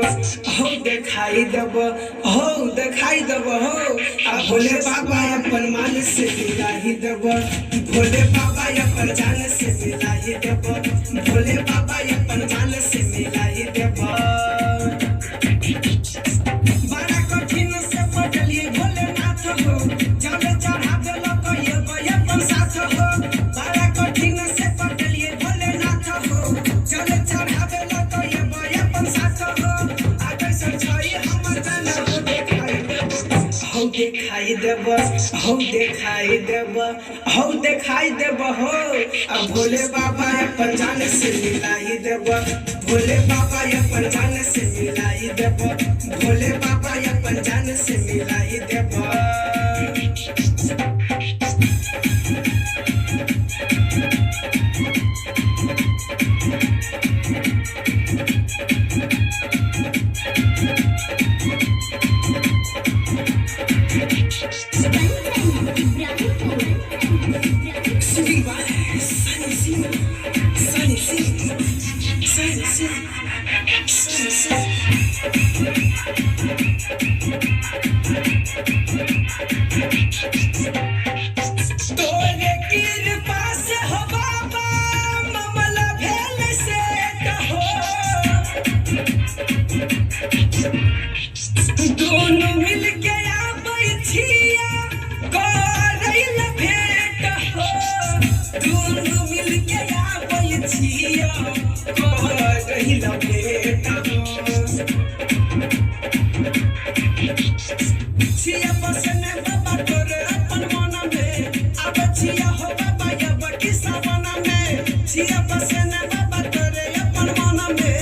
देखाई दब देखाई दब हो आ भोले बाबा अपन मान से मिलाही दब भोले बाबा अपन जान से मिलाही दब भोले बाबा अपन जान से मिलाही दब बड़ा कठिन से पटलिए भोलेनाथ हो जल चढ़ा देलक ये अपन साथ हो बड़ा कठिन से पटलिए भोलेनाथ हो जल चढ़ा देलक ये अपन साथ हो देखाई देब हो आ भोले बाबा अपन जान से मिलाई देब भोले बाबा अपन जान से मिलाई देब भोले बाबा अपन जान से मिलाई देब तोरे कृपा से हो बाबा मामला भेल से कहो दोनों मिल के आबै छिया करैल भेंट हो दोनों मिल के आबै छिया करैल भेंट हो छिया बसन बाबा तोरे अपन मन में अब छिया हो बाबा या बटी सावन में छिया बसन बाबा तोरे अपन मन में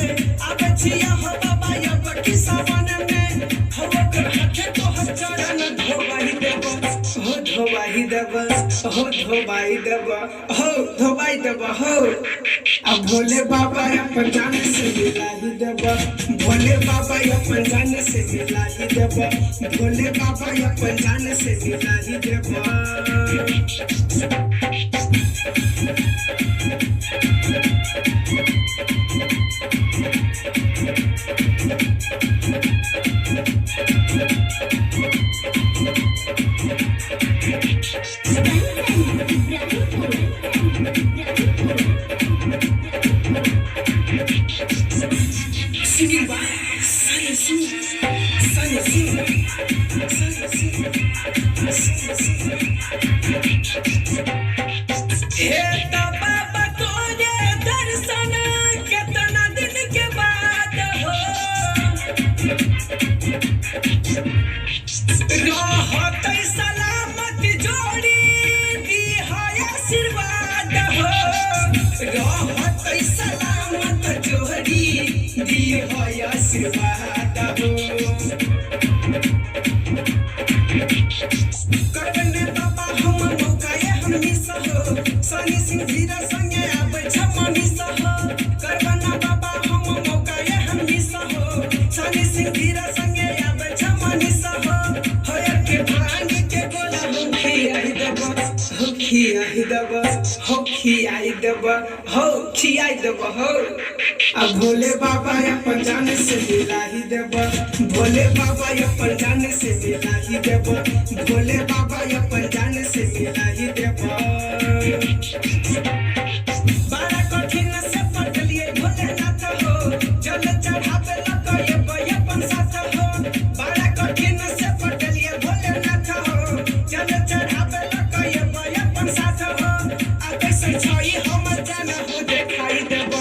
अब छिया हो बाबा या बटी सावन में हो कर हाथे तो चरण धोबाई देब हो धोबाई देब हो धोबाई देब हो धोबाई देब हो आ भोले बाबा अपन जान से मिलाई देब भोले बाबा अपन जान से मिलाई देब भोले बाबा अपन जान से मिलाई देब बाबा तोरे दर्शन केतना दिन के बाद हो रहतै सलामत जोड़ी दी है आशीर्वाद हो रहतै सलामत जोड़ी दी है आशीर्वाद हो करने बाबा हम मौकाए हम मिस हो सनी सिंह धीरा संगे आबै छमनी सह करना बाबा हम मौकाए हम मिस हो सनी सिंह धीरा संगे आबै छमनी सह होय के भांग के गोला खियाई देब हो खियाई देब हो खियाई देब हो खियाई देब हो आ भोले बाबा अपन जान से मिलाई देब भोले बाबा अपन जान से मिलाई देब भोले बाबा अपन जान से मिलाई देब बड़ा कठिन से पटलिए भोलेनाथ हो जल चढ़ावे लक ये अपन साथ हो बड़ा कठिन से पटलिए भोलेनाथ हो जल चढ़ावे लक ये अपन साथ हो आ कैसे छई हम जान हो देखाई देब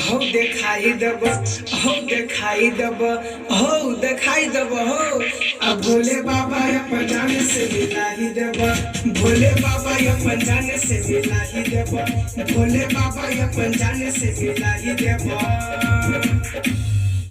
हो देखाई देब हो देखाई देब हो देखाई देब हो आ भोले बाबा अपन जान से मिलाई देब भोले बाबा अपन जान से मिलाई देब भोले बाबा अपन जान से मिलाई देब।